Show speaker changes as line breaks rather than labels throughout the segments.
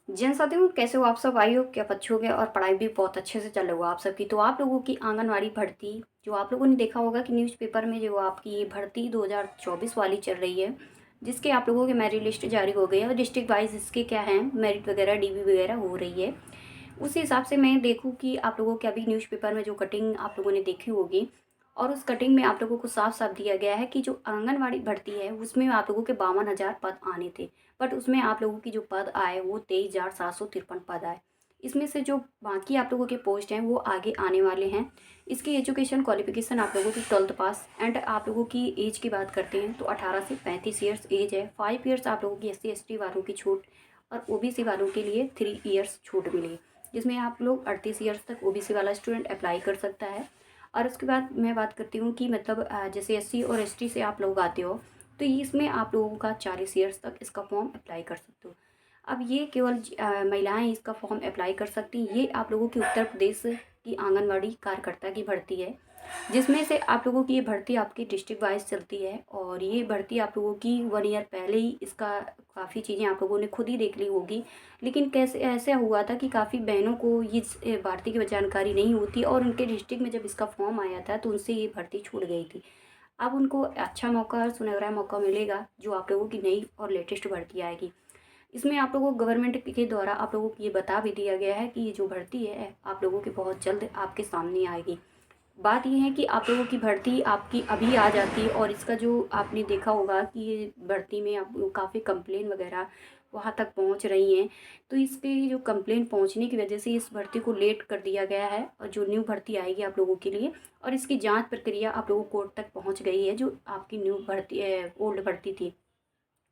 जन साथियों, कैसे हो आप सब? आई हो क्या बच्चे हो गए और पढ़ाई भी बहुत अच्छे से चल रही हो आप सबकी। तो आप लोगों की आंगनवाड़ी भर्ती, जो आप लोगों ने देखा होगा कि न्यूज़पेपर में जो आपकी ये भर्ती 2024 वाली चल रही है, जिसके आप लोगों के मेरिट लिस्ट जारी हो गई है और डिस्ट्रिक्ट वाइज इसके क्या है मेरिट वगैरह डीबी वगैरह हो रही है। उसी हिसाब से मैं देखूँ कि आप लोगों के अभी न्यूज़पेपर में जो कटिंग आप लोगों ने देखी होगी, और उस कटिंग में आप लोगों को साफ साफ दिया गया है कि जो आंगनवाड़ी भर्ती है उसमें आप लोगों के 52,000 पद आने थे। बट उसमें आप लोगों की जो पद आए वो 23,753 पद आए। इसमें से जो बाकी आप लोगों के पोस्ट हैं वो आगे आने वाले हैं। इसकी एजुकेशन क्वालिफिकेशन आप लोगों की 12th पास, एंड आप लोगों की एज की बात करते हैं तो 18 से 35 ईयर्स एज है। 5 ईयर्स आप लोगों की SC ST वालों की छूट, और OBC वालों के लिए 3 ईयर्स छूट मिली, जिसमें आप लोग 38 ईयर्स तक OBC वाला स्टूडेंट अप्लाई कर सकता है। और उसके बाद मैं बात करती हूँ कि मतलब जैसे SC और ST से आप लोग आते हो तो ये इसमें आप लोगों का 40 ईयर्स तक इसका फॉर्म अप्लाई कर सकते हो। अब ये केवल महिलाएं इसका फॉर्म अप्लाई कर सकती हैं। ये आप लोगों की उत्तर प्रदेश की आंगनवाड़ी कार्यकर्ता की भर्ती है, जिसमें से आप लोगों की ये भर्ती आपकी डिस्ट्रिक्ट वाइज चलती है। और ये भर्ती आप लोगों की 1 ईयर पहले ही इसका काफ़ी चीज़ें आप लोगों ने खुद ही देख ली होगी। लेकिन कैसे ऐसा हुआ था कि काफ़ी बहनों को ये भर्ती की जानकारी नहीं होती, और उनके डिस्ट्रिक्ट में जब इसका फॉर्म आया था तो उनसे ये भर्ती छूट गई थी। अब उनको अच्छा मौका और सुनहरा मौका मिलेगा, जो आप लोगों की नई और लेटेस्ट भर्ती आएगी। इसमें आप लोगों को गवर्नमेंट के द्वारा आप लोगों को ये बता भी दिया गया है कि ये जो भर्ती है आप लोगों की बहुत जल्द आपके सामने आएगी। बात ये है कि आप लोगों की भर्ती आपकी अभी आ जाती है, और इसका जो आपने देखा होगा कि ये भर्ती में आप काफ़ी कंप्लेन वगैरह वहाँ तक पहुँच रही हैं। तो इसके जो कंप्लेन पहुँचने की वजह से इस भर्ती को लेट कर दिया गया है, और जो न्यू भर्ती आएगी आप लोगों के लिए, और इसकी जांच प्रक्रिया आप लोगों कोर्ट तक पहुँच गई है। जो आपकी न्यू भर्ती ओल्ड भर्ती थी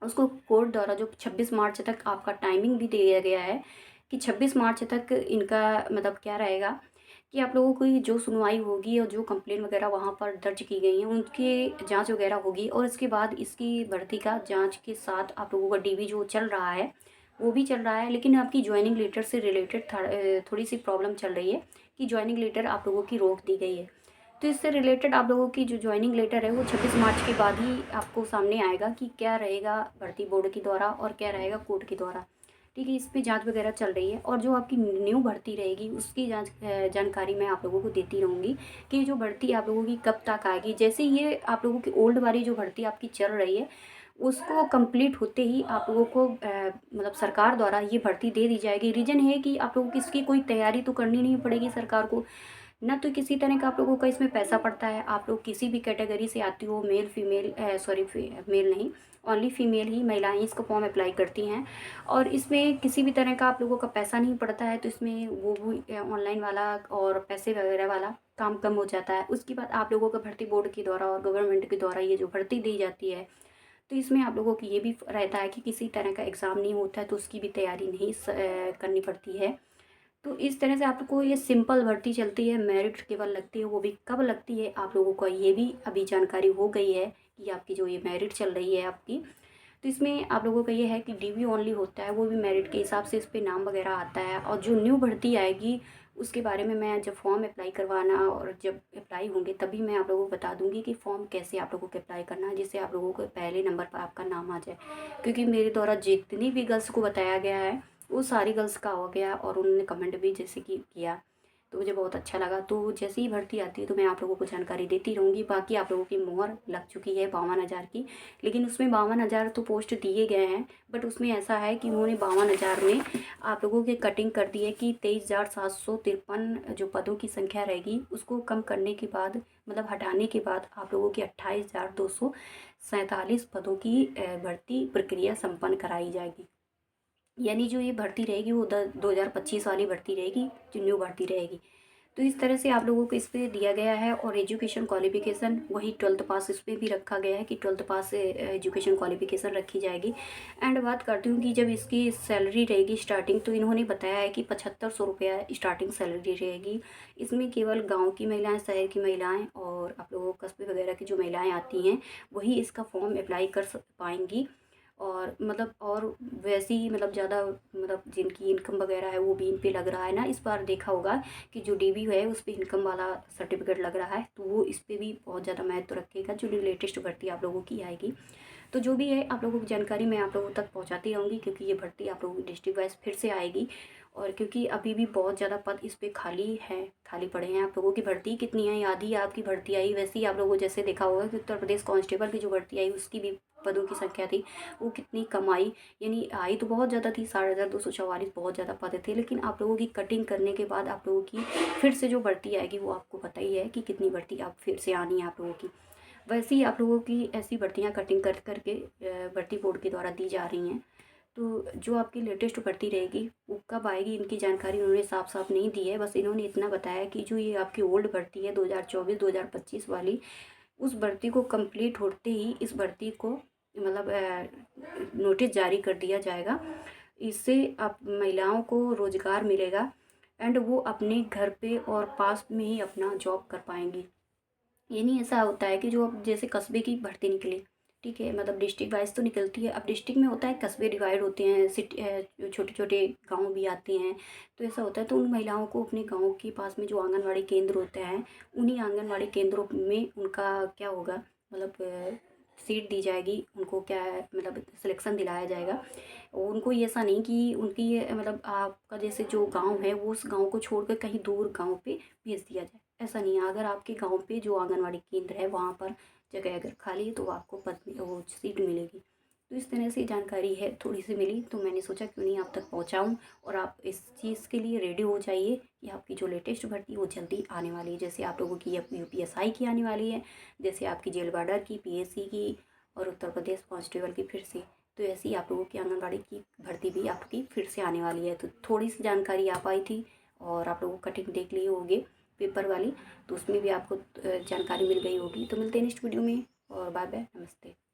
उसको कोर्ट द्वारा जो 26 मार्च तक आपका टाइमिंग भी दिया गया है कि 26 मार्च तक इनका मतलब क्या रहेगा कि आप लोगों की जो सुनवाई होगी और जो कंप्लेन वगैरह वहाँ पर दर्ज की गई हैं उनकी जांच वगैरह होगी। और इसके बाद इसकी भर्ती का जांच के साथ आप लोगों का DB जो चल रहा है वो भी चल रहा है। लेकिन आपकी ज्वाइनिंग लेटर से रिलेटेड थोड़ी सी प्रॉब्लम चल रही है कि ज्वाइनिंग लेटर आप लोगों की रोक दी गई है। तो इससे रिलेटेड आप लोगों की जो ज्वाइनिंग लेटर है वो 26 मार्च के बाद ही आपको सामने आएगा कि क्या रहेगा भर्ती बोर्ड के द्वारा और क्या रहेगा कोर्ट के द्वारा। ठीक है, इस पे जांच वगैरह चल रही है। और जो आपकी न्यू भर्ती रहेगी उसकी जानकारी मैं आप लोगों को देती रहूँगी कि जो भर्ती आप लोगों की कब तक आएगी। जैसे ये आप लोगों की ओल्ड वाली जो भर्ती आपकी चल रही है उसको कंप्लीट होते ही आप लोगों को मतलब सरकार द्वारा ये भर्ती दे दी जाएगी। रीज़न है कि आप लोगों को इसकी कोई तैयारी तो करनी नहीं पड़ेगी सरकार को, ना तो किसी तरह का आप लोगों का इसमें पैसा पड़ता है। आप लोग किसी भी कैटेगरी से आती हो, मेल फीमेल सॉरी मेल नहीं, ओनली फीमेल ही महिलाएं इसको फॉर्म अप्लाई करती हैं। और इसमें किसी भी तरह का आप लोगों का पैसा नहीं पड़ता है। तो इसमें वो भी ऑनलाइन वाला और पैसे वगैरह वाला काम कम हो जाता है। उसके बाद आप लोगों का भर्ती बोर्ड के द्वारा और गवर्नमेंट के द्वारा ये जो भर्ती दी जाती है तो इसमें आप लोगों की ये भी रहता है कि किसी तरह का एग्ज़ाम नहीं होता है तो उसकी भी तैयारी नहीं करनी पड़ती है। तो इस तरह से आपको ये सिंपल भर्ती चलती है, मेरिट केवल लगती है। वो भी कब लगती है आप लोगों को ये भी अभी जानकारी हो गई है कि आपकी जो ये मेरिट चल रही है आपकी। तो इसमें आप लोगों का ये है कि DB ओनली होता है, वो भी मेरिट के हिसाब से इस पे नाम वगैरह आता है। और जो न्यू भर्ती आएगी उसके बारे में मैं जब फॉर्म अप्लाई करवाना और जब अप्लाई होंगे तभी मैं आप लोगों को बता दूंगी कि फॉर्म कैसे आप लोगों को अप्लाई करना है, जिससे आप लोगों को पहले नंबर पर आपका नाम आ जाए। क्योंकि मेरे द्वारा जितनी भी गर्ल्स को बताया गया है वो सारी गर्ल्स का हो गया, और उन्होंने कमेंट भी जैसे कि किया तो मुझे बहुत अच्छा लगा। तो जैसे ही भर्ती आती है तो मैं आप लोगों को जानकारी देती रहूँगी। बाकी आप लोगों की मोहर लग चुकी है 52,000 की, लेकिन उसमें 52,000 तो पोस्ट दिए गए हैं। बट उसमें ऐसा है कि उन्होंने 52,000 में आप लोगों की कटिंग कर दी है कि 23,753 जो पदों की संख्या रहेगी उसको कम करने के बाद मतलब हटाने के बाद आप लोगों की 28,247 पदों की भर्ती प्रक्रिया संपन्न कराई जाएगी। यानी जो ये भर्ती रहेगी वो 2025 वाली भर्ती रहेगी, जो न्यू भर्ती रहेगी। तो इस तरह से आप लोगों को इस पे दिया गया है। और एजुकेशन क्वालिफिकेशन वही 12th पास इस पे भी रखा गया है कि 12th पास से एजुकेशन क्वालिफिकेशन रखी जाएगी। एंड बात करती हूँ कि जब इसकी सैलरी रहेगी स्टार्टिंग, तो इन्होंने बताया है कि 7500 रुपया स्टार्टिंग सैलरी रहेगी। इसमें केवल गाँव की महिलाएँ, शहर की महिलाएँ और आप लोगों कस्बे वगैरह की जो महिलाएँ आती हैं वही इसका फॉर्म अप्लाई कर पाएंगी। और मतलब और वैसे ही मतलब ज़्यादा मतलब जिनकी इनकम वगैरह है वो भी इन पे लग रहा है ना। इस बार देखा होगा कि जो DB है उस पे इनकम वाला सर्टिफिकेट लग रहा है, तो वो इस पे भी बहुत ज़्यादा महत्व रखेगा जो लेटेस्ट भर्ती आप लोगों की आएगी। तो जो भी है आप लोगों की जानकारी मैं आप लोगों तक पहुँचाती रहूँगी, क्योंकि ये भर्ती आप लोगों की डिस्ट्रिक्ट वाइज़ फिर से आएगी। और क्योंकि अभी भी बहुत ज़्यादा पद इस पे खाली पड़े हैं। आप लोगों की भर्ती कितनी है, आधी आपकी भर्ती आई, वैसे ही आप लोगों जैसे देखा होगा कि उत्तर प्रदेश कांस्टेबल की जो भर्ती आई उसकी भी पदों की संख्या थी, वो कितनी कम आई। यानी आई तो बहुत ज़्यादा थी, 6244 बहुत ज़्यादा पद थे, लेकिन आप लोगों की कटिंग करने के बाद आप लोगों की फिर से जो भर्ती आएगी वो आपको पता ही है कि कितनी भर्ती आप फिर से आनी है आप लोगों की। वैसे ही आप लोगों की ऐसी भर्तियाँ कटिंग कर करके भर्ती बोर्ड के द्वारा दी जा रही हैं। तो जो आपकी लेटेस्ट भर्ती रहेगी वो कब आएगी, इनकी जानकारी उन्होंने साफ साफ नहीं दी है। बस इन्होंने इतना बताया कि जो ये आपकी ओल्ड भर्ती है 2024-2025 वाली, उस भर्ती को कंप्लीट होते ही इस भर्ती को मतलब नोटिस जारी कर दिया जाएगा। इससे आप महिलाओं को रोज़गार मिलेगा एंड वो अपने घर पे और पास में ही अपना जॉब कर पाएंगी। ये नहीं ऐसा होता है कि जो अब जैसे कस्बे की भर्ती निकली, ठीक है, मतलब डिस्ट्रिक्ट वाइज तो निकलती है। अब डिस्ट्रिक्ट में होता है कस्बे डिवाइड होते हैं, सिटी छोटे छोटे गांव भी आते हैं। तो ऐसा होता है, तो उन महिलाओं को अपने गांव के पास में जो आंगनवाड़ी केंद्र होते हैं, उन्हीं आंगनवाड़ी केंद्रों में उनका क्या होगा, मतलब सीट दी जाएगी उनको, क्या है मतलब सिलेक्शन दिलाया जाएगा। और उनको ये ऐसा नहीं कि उनकी ये मतलब आपका जैसे जो गांव है वो उस गांव को छोड़कर कहीं दूर गांव पे भेज दिया जाए, ऐसा नहीं है। अगर आपके गांव पे जो आंगनवाड़ी केंद्र है वहाँ पर जगह अगर खाली है तो आपको पद वो सीट मिलेगी। तो इस तरह से जानकारी है, थोड़ी सी मिली तो मैंने सोचा क्यों नहीं आप तक पहुँचाऊँ, और आप इस चीज़ के लिए रेडी हो जाइए कि आपकी जो लेटेस्ट भर्ती है वो जल्दी आने वाली है। जैसे आप लोगों की यूपीएसआई की आने वाली है, जैसे आपकी जेल वार्डर की, पीएससी की, और उत्तर प्रदेश कांस्टेबल की फिर से, तो ऐसे ही आप लोगों की आंगनबाड़ी की भर्ती भी आपकी फिर से आने वाली है। तो थोड़ी सी जानकारी आ पाई थी, और आप लोगों को कटिंग देख ली होगी पेपर वाली, तो उसमें भी आपको जानकारी मिल गई होगी। तो मिलते हैं नेक्स्ट वीडियो में, और बाय बाय, नमस्ते।